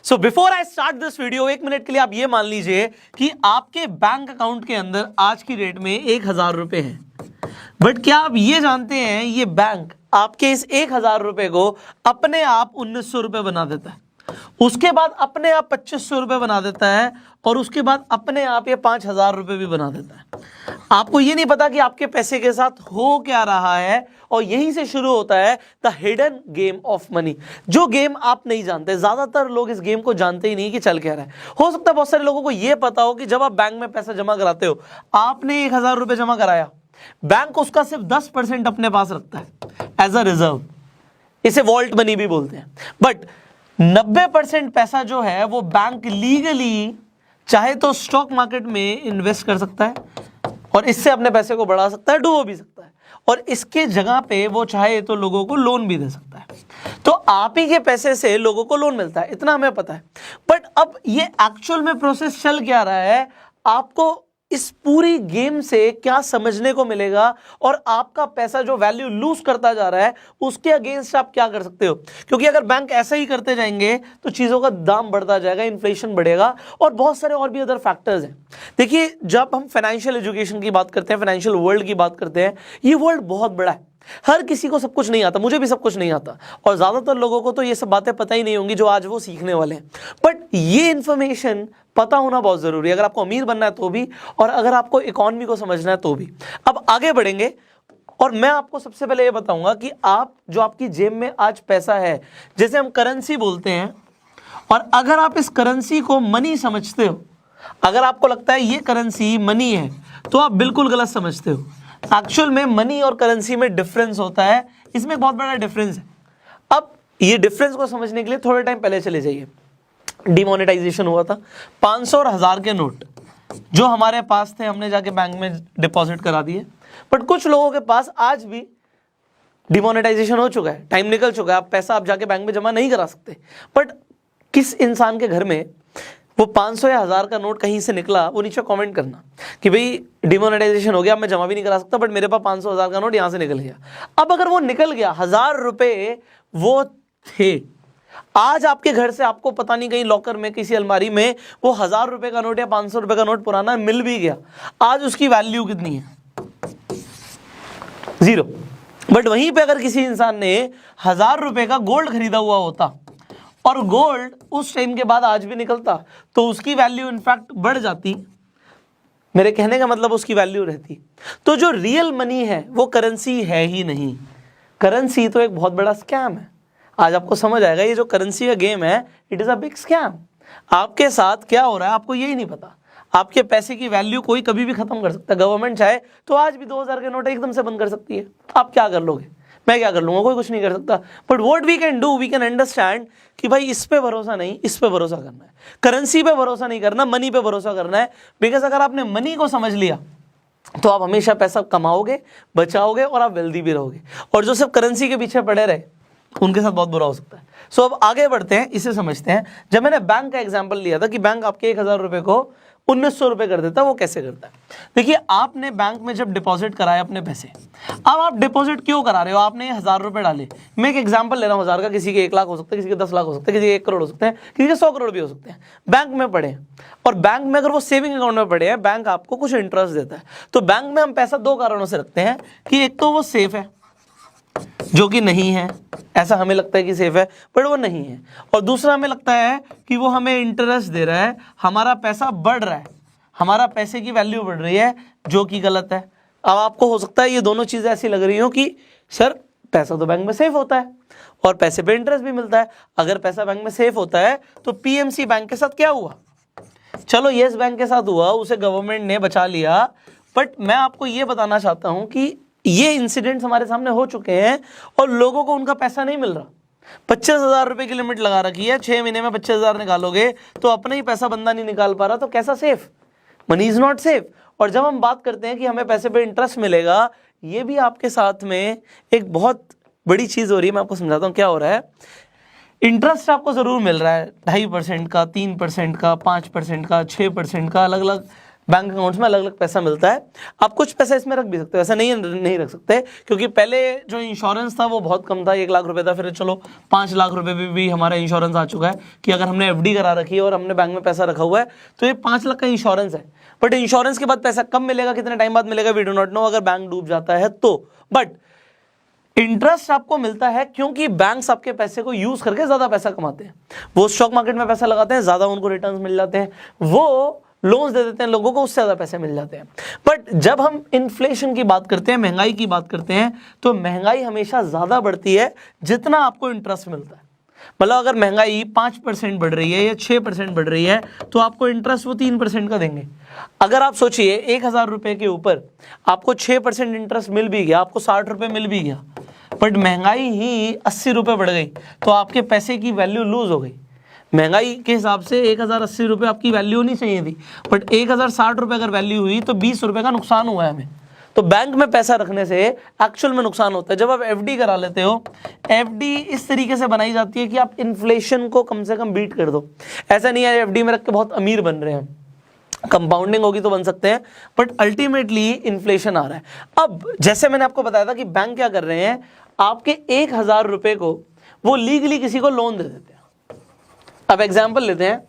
So before I start this video, 1 minute के लिए आप ये मान लीजिए कि आपके बैंक अकाउंट के अंदर आज की डेट में 1,000 रुपए हैं, बट क्या आप ये जानते हैं ये बैंक आपके इस 1,000 रुपए को अपने आप 1,900 रुपए बना देता है, उसके बाद अपने आप 2,500 रुपए बना देता है, और उसके बाद अपने आप ये 5,000 रुपए भी बना देता है। आपको ये नहीं पता कि आपके पैसे के साथ हो क्या रहा है, और यहीं से शुरू होता है the hidden game of money, जो गेम आप नहीं जानते। ज्यादातर लोग इस गेम को जानते ही नहीं कि चल क्या रहा है। हो सकता है बहुत सारे लोगों को यह पता हो कि जब आप बैंक में पैसा जमा कराते हो, आपने 1,000 रुपए जमा कराया, बैंक उसका सिर्फ 10% अपने पास रखता है एज अ रिजर्व, इसे वॉल्ट मनी भी बोलते हैं। बट 90% पैसा जो है वो बैंक लीगली चाहे तो स्टॉक मार्केट में इन्वेस्ट कर सकता है, और इससे अपने पैसे को बढ़ा सकता है, डुबो भी सकता है, और इसके जगह पे वो चाहे तो लोगों को लोन भी दे सकता है। तो आप ही के पैसे से लोगों को लोन मिलता है, इतना हमें पता है। बट अब ये एक्चुअल में प्रोसेस चल क्या रहा है, आपको इस पूरी गेम से क्या समझने को मिलेगा, और आपका पैसा जो वैल्यू लूज करता जा रहा है उसके अगेंस्ट आप क्या कर सकते हो। क्योंकि अगर बैंक ऐसा ही करते जाएंगे तो चीजों का दाम बढ़ता जाएगा, इन्फ्लेशन बढ़ेगा, और बहुत सारे और भी अदर फैक्टर्स हैं। देखिए, जब हम फाइनेंशियल एजुकेशन की बात करते हैं, फाइनेंशियल वर्ल्ड की बात करते हैं, ये वर्ल्ड बहुत बड़ा है। हर किसी को सब कुछ नहीं आता, मुझे भी सब कुछ नहीं आता, और ज्यादातर लोगों को तो ये सब बातें पता ही नहीं होंगी जो आज वो सीखने वाले हैं। बट ये इंफॉर्मेशन पता होना बहुत जरूरी है, अगर आपको अमीर बनना है तो भी, और अगर आपको इकोनॉमी को समझना है तो भी। अब आगे बढ़ेंगे, और मैं आपको सबसे पहले ये बताऊंगा कि आप जो आपकी जेब में आज पैसा है, जैसे हम करेंसी बोलते हैं, और अगर आप इस करेंसी को मनी समझते हो, अगर आपको लगता है ये करेंसी मनी है, तो आप बिल्कुल गलत समझते हो। एक्चुअल में मनी और करेंसी में डिफरेंस होता है, इसमें बहुत बड़ा डिफरेंस है। अब ये डिफरेंस को समझने के लिए थोड़े टाइम पहले चले जाइए। डिमोनेटाइजेशन हुआ था, 500 और 1000 के नोट जो हमारे पास थे हमने जाके बैंक में डिपॉजिट करा दिए। बट कुछ लोगों के पास आज भी डिमोनेटाइजेशन हो चुका है, टाइम निकल चुका है, आप पैसा आप जाके बैंक में जमा नहीं करा सकते। बट किस इंसान के घर में वो 500 या 1000 का नोट कहीं से निकला, वो नीचे कमेंट करना कि भाई डिमोनेटाइजेशन हो गया, मैं जमा भी नहीं करा सकता, बट मेरे पास 500 1000 का नोट यहां से निकल गया। अब अगर वो निकल गया, 1000 रुपए वो थे, आज आपके घर से आपको पता नहीं कहीं लॉकर में किसी अलमारी में वो 1000 रुपए का नोट या 500 रुपए का नोट पुराना मिल भी गया, आज उसकी वैल्यू कितनी है? 0। बट वहीं पे अगर किसी इंसान ने 1000 रुपए का गोल्ड खरीदा हुआ होता, और गोल्ड उस टाइम के बाद आज भी निकलता, तो उसकी वैल्यू इनफैक्ट बढ़ जाती। मेरे कहने का मतलब उसकी वैल्यू रहती। तो जो रियल मनी है वो करेंसी है ही नहीं, करेंसी तो एक बहुत बड़ा स्कैम है। आज आपको समझ आएगा, ये जो करेंसी का गेम है, it is a big scam. आपके साथ क्या हो रहा है आपको यही नहीं पता। आपके पैसे की वैल्यू कोई कभी भी खत्म कर सकता है। गवर्नमेंट चाहे तो आज भी 2000 के नोट एकदम से बंद कर सकती है। आप क्या कर लोगे? मैं क्या कर लूंगा? कोई कुछ नहीं कर सकता। But what we can do, we can understand कि भाई इस पे भरोसा नहीं, इस पे भरोसा करना है। करेंसी पे भरोसा नहीं करना, मनी पे भरोसा करना है। बिकॉज अगर आपने मनी को समझ लिया तो आप हमेशा पैसा कमाओगे, बचाओगे, और आप वेल्दी भी रहोगे। और जो सिर्फ करेंसी के पीछे पड़े रहे, उनके साथ बहुत बुरा हो सकता है। सो अब आगे बढ़ते हैं, इसे समझते हैं। जब मैंने बैंक का एग्जांपल लिया था कि बैंक आपके 1000 रुपए को 1900 रुपए कर देता है, वो कैसे करता है? देखिए, आपने बैंक में जब डिपॉजिट कराया अपने पैसे, अब आप डिपॉजिट क्यों करा रहे हो? आपने 1000 रुपए डाले। मैं एक एग्जांपल ले रहा हूं 1000 का, किसी के 1 लाख हो सकता है, किसी के 10 लाख हो सकते हैं, किसी के 1 करोड़ हो सकते हैं, किसी के 100 करोड़ भी हो सकते हैं। बैंक में पड़े, और बैंक में अगर वो सेविंग अकाउंट में पड़े हैं, बैंक आपको कुछ इंटरेस्ट देता है। तो बैंक में हम पैसा 2 कारणों से रखते हैं कि एक तो वो सेफ है, जो कि नहीं है, ऐसा हमें लगता है कि सेफ है बट वो नहीं है, और दूसरा हमें लगता है कि वो हमें इंटरेस्ट दे रहा है, हमारा पैसा बढ़ रहा है, हमारा पैसे की वैल्यू बढ़ रही है, जो कि गलत है। अब आपको हो सकता है ये दोनों चीजें ऐसी लग रही हो कि सर पैसा तो बैंक में सेफ होता है और पैसे पे इंटरेस्ट भी मिलता है। अगर पैसा बैंक में सेफ होता है तो पीएमसी बैंक के साथ क्या हुआ? चलो येस बैंक के साथ हुआ, उसे गवर्नमेंट ने बचा लिया। बट मैं आपको ये बताना चाहता हूं कि ये इंसिडेंट्स हमारे सामने हो चुके हैं, और लोगों को उनका पैसा नहीं मिल रहा। 25,000 रुपए की लिमिट लगा रखी है, 6 महीने में 25,000 निकालोगे तो अपना ही पैसा बंदा नहीं निकाल पा रहा, तो कैसा safe? Money is not safe. और जब हम बात करते हैं कि हमें पैसे पे इंटरेस्ट मिलेगा, ये भी आपके साथ में एक बहुत बड़ी चीज हो रही है। मैं आपको समझाता हूँ क्या हो रहा है। इंटरेस्ट आपको जरूर मिल रहा है, 2.5% का, 3% का, 5% का, 6% का, अलग अलग बैंक अकाउंट्स में अलग अलग पैसा मिलता है। आप कुछ पैसा इसमें रख भी सकते हो, ऐसा नहीं रख सकते, क्योंकि पहले जो इंश्योरेंस था वो बहुत कम था, 1 लाख रुपए था, फिर चलो 5 लाख रुपए भी हमारा इंश्योरेंस आ चुका है कि अगर हमने एफडी करा रखी है और हमने बैंक में पैसा रखा हुआ है तो ये 5 लाख का इंश्योरेंस है। बट इंश्योरेंस के बाद पैसा कब मिलेगा, कितने टाइम बाद मिलेगा, वी डू नॉट नो, अगर बैंक डूब जाता है तो। बट इंटरेस्ट आपको मिलता है क्योंकि बैंक्स आपके पैसे को यूज करके ज्यादा पैसा कमाते हैं। वो स्टॉक मार्केट में पैसा लगाते हैं, ज्यादा उनको रिटर्न्स मिल जाते हैं, वो लोन्स दे देते हैं लोगों को, उससे ज्यादा पैसे मिल जाते हैं। बट जब हम इन्फ्लेशन की बात करते हैं, महंगाई की बात करते हैं, तो महंगाई हमेशा ज्यादा बढ़ती है जितना आपको इंटरेस्ट मिलता है। मतलब अगर महंगाई 5% बढ़ रही है या 6% बढ़ रही है तो आपको इंटरेस्ट वो 3% का देंगे। अगर आप सोचिए 1,000 रुपए के ऊपर आपको 6% इंटरेस्ट मिल भी गया, आपको 60 रुपए मिल भी गया, बट महंगाई ही 80 रुपए बढ़ गई तो आपके पैसे की वैल्यू लूज हो गई। महंगाई के हिसाब से 1,080 रुपये आपकी वैल्यू होनी चाहिए थी, बट 1,060 रुपये अगर वैल्यू हुई तो 20 रुपये का नुकसान हुआ है हमें। तो बैंक में पैसा रखने से एक्चुअल में नुकसान होता है। जब आप एफडी करा लेते हो, एफडी इस तरीके से बनाई जाती है कि आप इन्फ्लेशन को कम से कम बीट कर दो। ऐसा नहीं है एफडी में रख के बहुत अमीर बन रहे हैं, कंपाउंडिंग होगी तो बन सकते हैं, बट अल्टीमेटली इन्फ्लेशन आ रहा है। अब जैसे मैंने आपको बताया था कि बैंक क्या कर रहे हैं, आपके 1,000 रुपये को वो लीगली किसी को लोन दे देते हैं। अब एग्जाम्पल लेते हैं,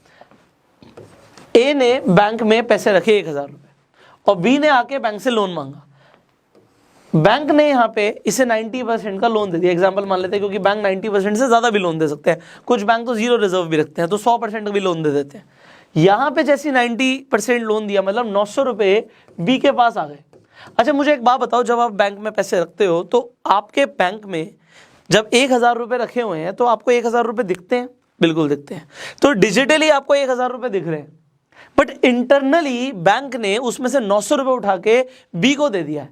ए ने बैंक में पैसे रखे 1,000 रुपये और बी ने आके बैंक से लोन मांगा। बैंक ने यहाँ पे इसे 90% का लोन दे दिया, एग्जाम्पल मान लेते हैं, क्योंकि बैंक 90% से ज्यादा भी लोन दे सकते हैं, कुछ बैंक तो 0 रिजर्व भी रखते हैं तो 100% भी लोन दे देते हैं। यहाँ पे जैसे 90% लोन दिया, मतलब 900 रुपये बी के पास आ गए। अच्छा मुझे एक बात बताओ, जब आप बैंक में पैसे रखते हो तो आपके बैंक में जब 1,000 रुपये रखे हुए हैं तो आपको 1,000 रुपये दिखते हैं? बिल्कुल दिखते हैं। तो डिजिटली आपको 1,000 रुपये दिख रहे हैं, बट इंटरनली बैंक ने उसमें से 900 रुपये उठा के बी को दे दिया है,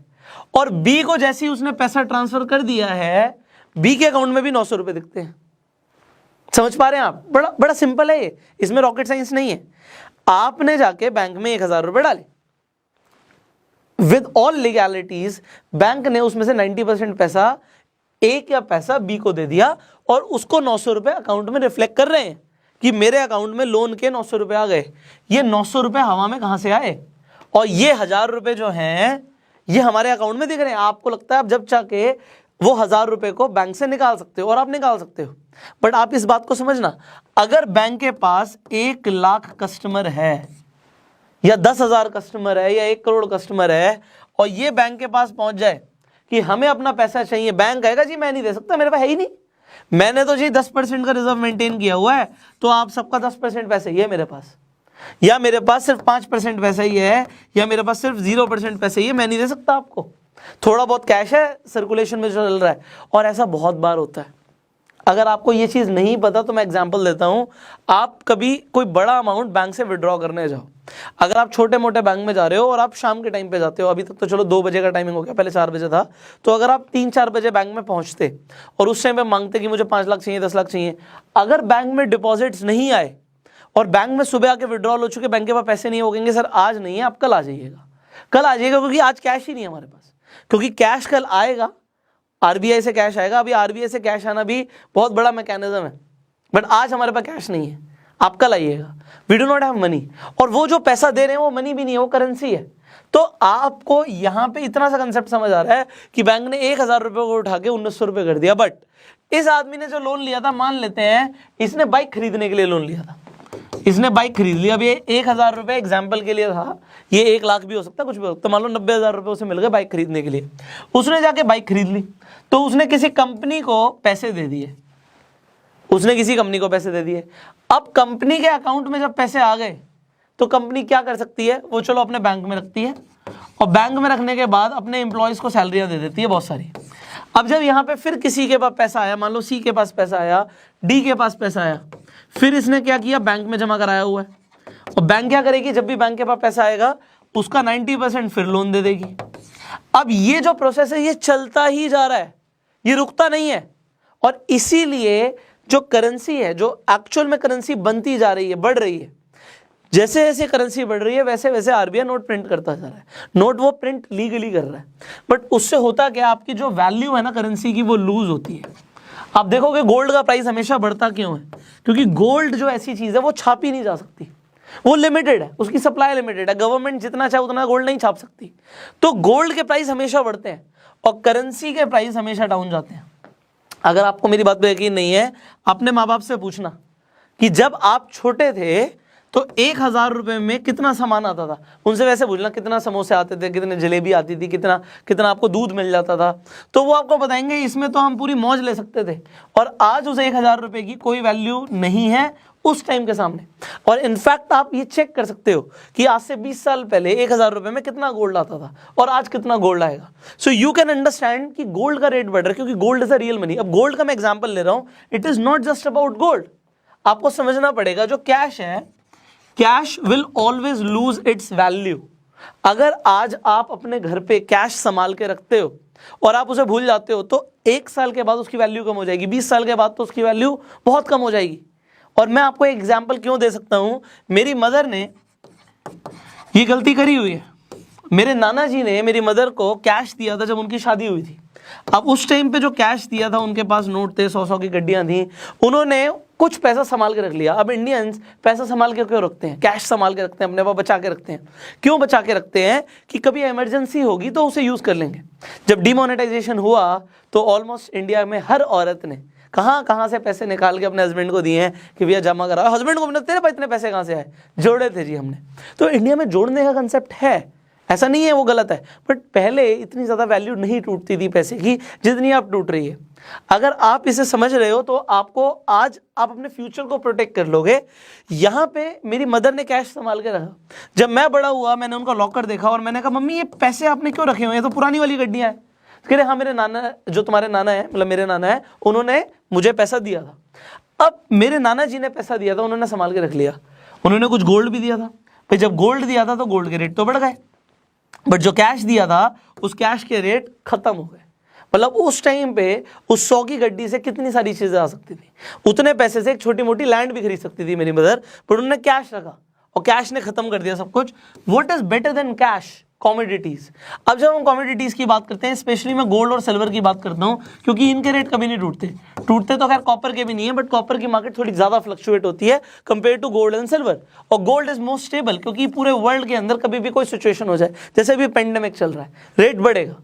और बी को जैसे ही उसने पैसा ट्रांसफर कर दिया है, बी के अकाउंट में भी 900 रुपये दिखते हैं। समझ पा रहे हैं आप? बड़ा सिंपल है ये, इसमें रॉकेट साइंस नहीं है। आपने जाके बैंक में 1,000 रुपये डाले विद ऑल लीगैलिटीज, बैंक ने उसमें से 90% पैसा ए का पैसा बी को दे दिया और उसको 900 रुपये अकाउंट में रिफ्लेक्ट कर रहे हैं कि मेरे अकाउंट में लोन के 900 रुपये आ गए। ये 900 रुपये हवा में कहां से आए, और ये 1,000 रुपये जो हैं ये हमारे अकाउंट में दिख रहे हैं। आपको लगता है आप जब चाहे वो 1,000 रुपये को बैंक से निकाल सकते हो, और आप निकाल सकते हो, बट आप इस बात को समझना, अगर बैंक के पास 1 लाख कस्टमर है या 10,000 कस्टमर है या 1 करोड़ कस्टमर है, और ये बैंक के पास पहुंच जाए कि हमें अपना पैसा चाहिए, बैंक कहेगा जी मैं नहीं दे सकता, मेरे पास है ही नहीं, मैंने तो जी 10% का रिजर्व मेंटेन किया हुआ है, तो आप सबका 10% पैसा ही है मेरे पास, या मेरे पास सिर्फ 5% पैसा ही है, या मेरे पास सिर्फ 0% पैसा ही है, मैं नहीं दे सकता आपको। थोड़ा बहुत कैश है सर्कुलेशन में जो चल रहा है, और ऐसा बहुत बार होता है। अगर आपको ये चीज़ नहीं पता तो मैं एग्जांपल देता हूं, आप कभी कोई बड़ा अमाउंट बैंक से विड्रॉ करने जाओ, अगर आप छोटे मोटे बैंक में जा रहे हो और आप शाम के टाइम पे जाते हो, अभी तक तो चलो 2 बजे का टाइमिंग हो गया, पहले 4 बजे था, तो अगर आप 3-4 बजे बैंक में पहुंचते और उस टाइम पे मांगते कि मुझे 5 लाख चाहिए, 10 लाख चाहिए, अगर बैंक में डिपॉजिट्स नहीं आए और बैंक में सुबह आके विड्रॉल हो चुके, बैंक के पास पैसे नहीं होंगे, सर आज नहीं है, आप कल आ जाइएगा, कल आ जाइएगा, क्योंकि आज कैश ही नहीं है हमारे पास, क्योंकि कैश कल आएगा, आरबीआई से कैश आएगा। अभी आरबीआई से कैश आना भी बहुत बड़ा मैकेनिज्म है, बट आज हमारे पास कैश नहीं है, आप कल आइएगा। We do not have money, और वो जो पैसा दे रहे हैं वो मनी भी नहीं है, वो करेंसी है। तो आपको यहाँ पे इतना सा कंसेप्ट समझ आ रहा है कि बैंक ने 1,000 रुपये को उठा के 1,900 रुपये कर दिया, बट इस आदमी ने जो लोन लिया था, मान लेते हैं इसने बाइक खरीदने के लिए लोन लिया था, इसने बाइक खरीद लिया। अब ये 1,000 रुपये एग्जाम्पल के लिए था, ये 1 लाख भी हो सकता है, कुछ भी हो सकता है, मान लो 90,000 रुपये उसे मिल गए बाइक खरीदने के लिए, उसने जाके बाइक खरीद ली, तो उसने किसी कंपनी को पैसे दे दिए, उसने किसी कंपनी को पैसे दे दिए। अब कंपनी के अकाउंट में जब पैसे आ गए तो कंपनी क्या कर सकती है, वो चलो अपने बैंक में रखती है, और बैंक में रखने के बाद अपने एम्प्लॉयज़ को सैलरियाँ दे देती है बहुत सारी। अब जब यहाँ पे फिर किसी के पास पैसा आया, मान लो सी के पास पैसा आया, डी के पास पैसा आया, फिर इसने क्या किया, बैंक में जमा कराया हुआ है, और बैंक क्या करेगी, जब भी बैंक के पास पैसा आएगा उसका 90% फिर लोन दे देगी। अब ये जो प्रोसेस है ये चलता ही जा रहा है, ये रुकता नहीं है, और इसीलिए जो करेंसी है, जो एक्चुअल में करेंसी बनती जा रही है, बढ़ रही है, जैसे जैसे करेंसी बढ़ रही है वैसे वैसे आरबीआई नोट प्रिंट करता जा रहा है। नोट वो प्रिंट लीगली कर रहा है, बट उससे होता क्या, आपकी जो वैल्यू है ना करेंसी की, वो लूज होती है। आप देखोगे गोल्ड का प्राइस हमेशा बढ़ता क्यों है, क्योंकि गोल्ड जो ऐसी चीज़ है वो छापी नहीं जा सकती, वो लिमिटेड है, उसकी सप्लाई लिमिटेड है, गवर्नमेंट जितना चाहे उतना गोल्ड नहीं छाप सकती। तो गोल्ड के प्राइस हमेशा बढ़ते हैं और करेंसी के प्राइस हमेशा डाउन जाते हैं। अगर आपको मेरी बात पे यकीन नहीं है, अपने माँ बाप से पूछना कि जब आप छोटे थे तो 1,000 रुपए में कितना सामान आता था, उनसे वैसे पूछना कितना समोसे आते थे, कितने जलेबी आती थी, कितना कितना आपको दूध मिल जाता था, तो वो आपको बताएंगे इसमें तो हम पूरी मौज ले सकते थे। और आज उस 1,000 रुपए की कोई वैल्यू नहीं है उस टाइम के सामने। और इनफैक्ट आप ये चेक कर सकते हो कि आज से 20 साल पहले 1,000 रुपए में कितना गोल्ड आता था और आज कितना गोल्ड आएगा। सो यू कैन अंडरस्टैंड कि गोल्ड का रेट बढ़ रहा है, क्योंकि gold is a real money. अब गोल्ड का मैं एग्जांपल ले रहा हूं, it is not just about gold. आपको समझना पड़ेगा जो कैश है, cash will always lose its value. अगर आज आप अपने घर पे कैश संभाल के रखते हो और आप उसे भूल जाते हो तो 1 साल के बाद उसकी वैल्यू कम हो जाएगी, 20 साल के बाद तो उसकी वैल्यू बहुत कम हो जाएगी। और मैं आपको एक एग्जांपल क्यों दे सकता हूं, मेरी मदर ने ये गलती करी हुई है। मेरे नाना जी ने मेरी मदर को कैश दिया था जब उनकी शादी हुई थी। अब उस टाइम पे जो कैश दिया था, उनके पास नोट थे, 100-100 की गड्डियां थी, उन्होंने कुछ पैसा संभाल के रख लिया। अब इंडियंस पैसा संभाल के क्यों रखते हैं, कैश संभाल के रखते हैं, अपने पास बचा के रखते हैं। क्यों बचा के रखते हैं कि कभी इमरजेंसी होगी तो उसे यूज कर लेंगे। जब डिमोनेटाइजेशन हुआ तो ऑलमोस्ट इंडिया में हर औरत ने कहाँ से पैसे निकाल के अपने हस्बैंड को दिए हैं कि भैया जमा करा। हस्बैंड को अपने, तेरे पास इतने पैसे कहाँ से आए, जोड़े थे जी हमने। तो इंडिया में जोड़ने का कंसेप्ट है, ऐसा नहीं है वो गलत है, बट पहले इतनी ज़्यादा वैल्यू नहीं टूटती थी पैसे की जितनी आप टूट रही है। अगर आप इसे समझ रहे हो तो आपको आज आप अपने फ्यूचर को प्रोटेक्ट कर लोगे। यहाँ पे मेरी मदर ने कैश संभाल के रखा। जब मैं बड़ा हुआ मैंने उनका लॉकर देखा और मैंने कहा मम्मी ये पैसे आपने क्यों रखे हुए हैं, ये तो पुरानी वाली गड्डियाँ हैं। कह रहे हाँ मेरे नाना, जो तुम्हारे नाना है, मतलब मेरे नाना है, उन्होंने मुझे पैसा दिया था। अब मेरे नाना जी ने पैसा दिया था, उन्होंने संभाल के रख लिया। उन्होंने कुछ गोल्ड भी दिया था, फिर जब गोल्ड दिया था तो गोल्ड के रेट तो बढ़ गए, बट जो कैश दिया था उस कैश के रेट खत्म हो गए। मतलब उस टाइम पे उस 100 की गड्डी से कितनी सारी चीजें आ सकती थी। उतने पैसे से एक छोटी मोटी लैंड भी खरीद सकती थी मेरी मदर, पर उन्होंने कैश रखा और कैश ने खत्म कर दिया सब कुछ। What is better than cash? Commodities. अब जब हम कॉमोडिटीज की बात करते हैं, स्पेशली मैं गोल्ड और सिल्वर की बात करता हूं, क्योंकि इनके रेट कभी नहीं टूटते तो खैर कॉपर के भी नहीं है, बट कॉपर की मार्केट थोड़ी ज्यादा फ्लक्चुएट होती है compare to gold and silver. और गोल्ड इज मोस्ट स्टेबल, क्योंकि पूरे वर्ल्ड के अंदर कभी भी कोई सिचुएशन हो जाए, जैसे भी पेंडेमिक चल रहा है, रेट बढ़ेगा,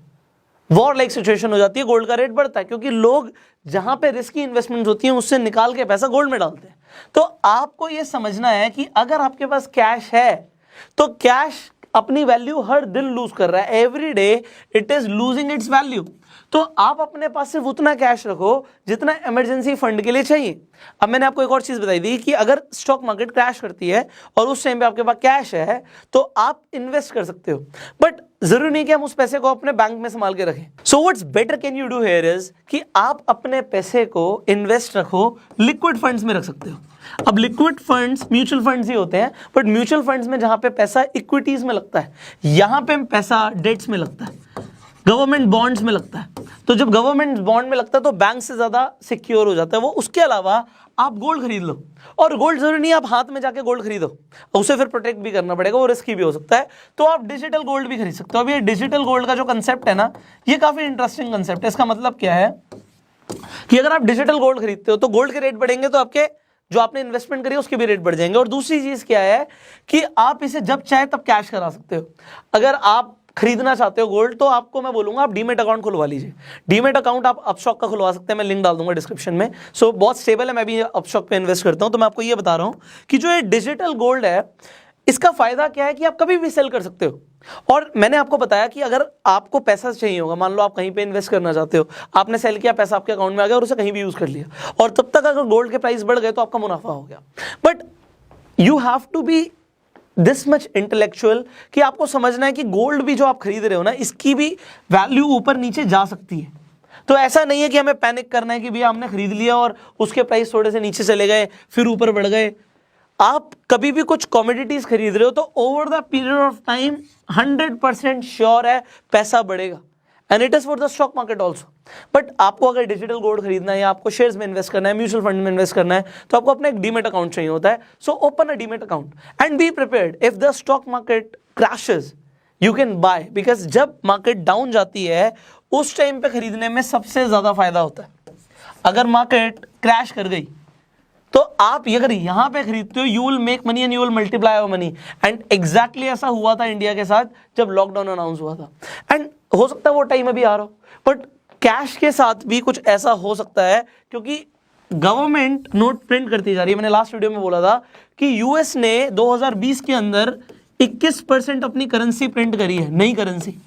वॉर लाइक सिचुएशन हो जाती है, गोल्ड का रेट बढ़ता है, क्योंकि लोग जहां पे रिस्की इन्वेस्टमेंट होती है उससे निकाल के पैसा गोल्ड में डालते हैं। तो आपको यह समझना है कि अगर आपके पास कैश है तो कैश अपनी वैल्यू हर दिन लूज कर रहा है, every day it is losing its value. तो आप अपने पास सिर्फ उतना कैश रखो जितना इमरजेंसी फंड के लिए चाहिए। अब मैंने आपको एक और चीज बताई थी कि अगर स्टॉक मार्केट क्रैश करती है और उस टाइम पे आपके पास कैश है तो आप इन्वेस्ट कर सकते हो, बट जरूरी नहीं कि हम उस पैसे को अपने बैंक में संभाल के रखें। So what's better can you do here is कि आप अपने पैसे को इन्वेस्ट रखो, लिक्विड फंड्स में रख सकते हो। अब लिक्विड फंड्स म्यूचुअल फंड्स ही होते हैं, बट म्यूचुअल फंड्स में जहां पे पैसा इक्विटीज में लगता है, यहां पे पैसा डेट्स में लगता है, गवर्नमेंट बॉन्ड्स में लगता है। तो जब गवर्नमेंट बॉन्ड में लगता है तो बैंक से ज्यादा सिक्योर हो जाता है वो। उसके अलावा आप गोल्ड खरीद लो, और गोल्ड जरूरी नहीं आप हाथ में जाके गोल्ड खरीदो, उसे फिर प्रोटेक्ट भी करना पड़ेगा, वो रिस्की भी हो सकता है। तो आप डिजिटल गोल्ड भी खरीद सकते हो। अब ये डिजिटल गोल्ड का जो कंसेप्ट है ना, ये काफी इंटरेस्टिंग कंसेप्ट है। इसका मतलब क्या है कि अगर आप डिजिटल गोल्ड खरीदते हो तो गोल्ड के रेट बढ़ेंगे तो आपके जो आपने इन्वेस्टमेंट करी उसके भी रेट बढ़ जाएंगे। और दूसरी चीज क्या है कि आप इसे जब चाहे तब कैश करा सकते हो। अगर आप खरीदना चाहते हो गोल्ड तो आपको मैं बोलूंगा आप डीमेट अकाउंट खुलवा लीजिए। डीमेट अकाउंट आप अपस्टॉक का खुलवा सकते हैं, मैं लिंक डाल दूंगा डिस्क्रिप्शन में। सो बहुत स्टेबल है, मैं भी अपस्टॉक पे इन्वेस्ट करता हूं। तो मैं आपको ये बता रहा हूं कि जो ये डिजिटल गोल्ड है इसका फायदा क्या है कि आप कभी भी सेल कर सकते हो। और मैंने आपको बताया कि अगर आपको पैसा चाहिए होगा, मान लो आप कहीं पे इन्वेस्ट करना चाहते हो, आपने सेल किया, पैसा आपके अकाउंट में आ गया और उसे कहीं भी यूज कर लिया, और तब तक अगर गोल्ड के प्राइस बढ़ गए तो आपका मुनाफा हो गया। But you have to be this much intellectual कि आपको समझना है कि गोल्ड भी जो आप खरीद रहे हो ना, इसकी भी वैल्यू ऊपर नीचे जा सकती है। तो ऐसा नहीं है कि हमें पैनिक करना है कि भैया हमने खरीद लिया और उसके प्राइस थोड़े से नीचे चले गए फिर ऊपर बढ़ गए। आप कभी भी कुछ कमोडिटीज खरीद रहे हो तो over the period of time 100% sure है पैसा बढ़ेगा, and it is for the stock market also. But आपको अगर डिजिटल गोल्ड खरीदना है या आपको शेयर्स में इन्वेस्ट करना है, म्यूचुअल फंड में इन्वेस्ट करना है, तो आपको अपना एक डीमेट अकाउंट चाहिए होता है। So open a demat account and be prepared if the stock market crashes you can buy, because जब मार्केट डाउन जाती है उस टाइम पे खरीदने में सबसे ज्यादा फायदा होता है। अगर मार्केट क्रैश कर गई तो आप अगर यहाँ पे खरीदते हो, you will make money and you will multiply your money. And exactly ऐसा हुआ था इंडिया के साथ जब लॉकडाउन अनाउंस हुआ था। एंड हो सकता है वो टाइम अभी आ रहा हो, बट कैश के साथ भी कुछ ऐसा हो सकता है, क्योंकि गवर्नमेंट नोट प्रिंट करती जा रही है। मैंने लास्ट वीडियो में बोला था कि यूएस ने 2020 के अंदर 21% अपनी करेंसी प्रिंट करी है, नई करेंसी।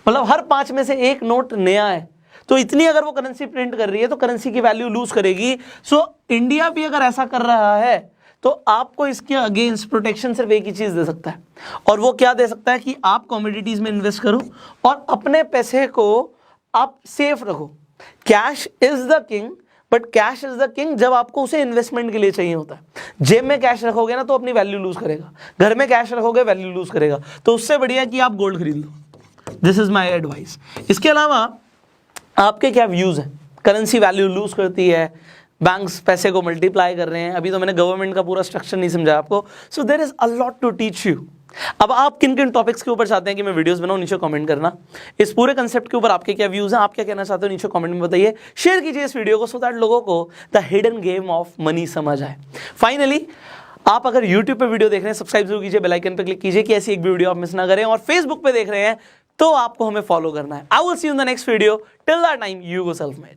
मतलब हर 5 में से एक नोट नया है। तो इतनी अगर वो करेंसी प्रिंट कर रही है तो करेंसी की वैल्यू लूज करेगी। सो इंडिया भी अगर ऐसा कर रहा है तो आपको इसके अगेंस्ट प्रोटेक्शन सिर्फ एक ही चीज दे सकता है, और वो क्या दे सकता है कि आप कमोडिटीज में इन्वेस्ट करो और अपने पैसे को आप सेफ रखो। Cash is the king, but cash is the king जब आपको उसे इन्वेस्टमेंट के लिए चाहिए होता है। जेब में कैश रखोगे ना तो अपनी वैल्यू लूज करेगा, घर में कैश रखोगे वैल्यू लूज करेगा। तो उससे बढ़िया कि आप गोल्ड खरीद लो। This is my advice. इसके अलावा आपके क्या व्यूज हैं? करेंसी वैल्यू लूज करती है, बैंक्स पैसे को मल्टीप्लाई कर रहे हैं। अभी तो मैंने गवर्नमेंट का पूरा स्ट्रक्चर नहीं समझा आपको। So there is a lot to teach you. अब आप किन किन टॉपिक्स के ऊपर चाहते हैं कि मैं वीडियोस बनाऊं, नीचे कमेंट करना। इस पूरे कंसेप्ट के ऊपर आपके क्या व्यूज हैं, आप क्या कहना चाहते हो, नीचे कमेंट में बताइए। शेयर कीजिए इस वीडियो को सो दैट लोगों को the hidden game of money समझ आए। फाइनली, आप अगर YouTube पे वीडियो देख रहे हैं, सब्सक्राइब जरूर कीजिए, बेल आइकन पे क्लिक कीजिए कि ऐसी एक भी वीडियो आप मिस ना करें। और Facebook पे देख रहे हैं तो आपको हमें फॉलो करना है। I will see you in the next video. Till that time, you go self made.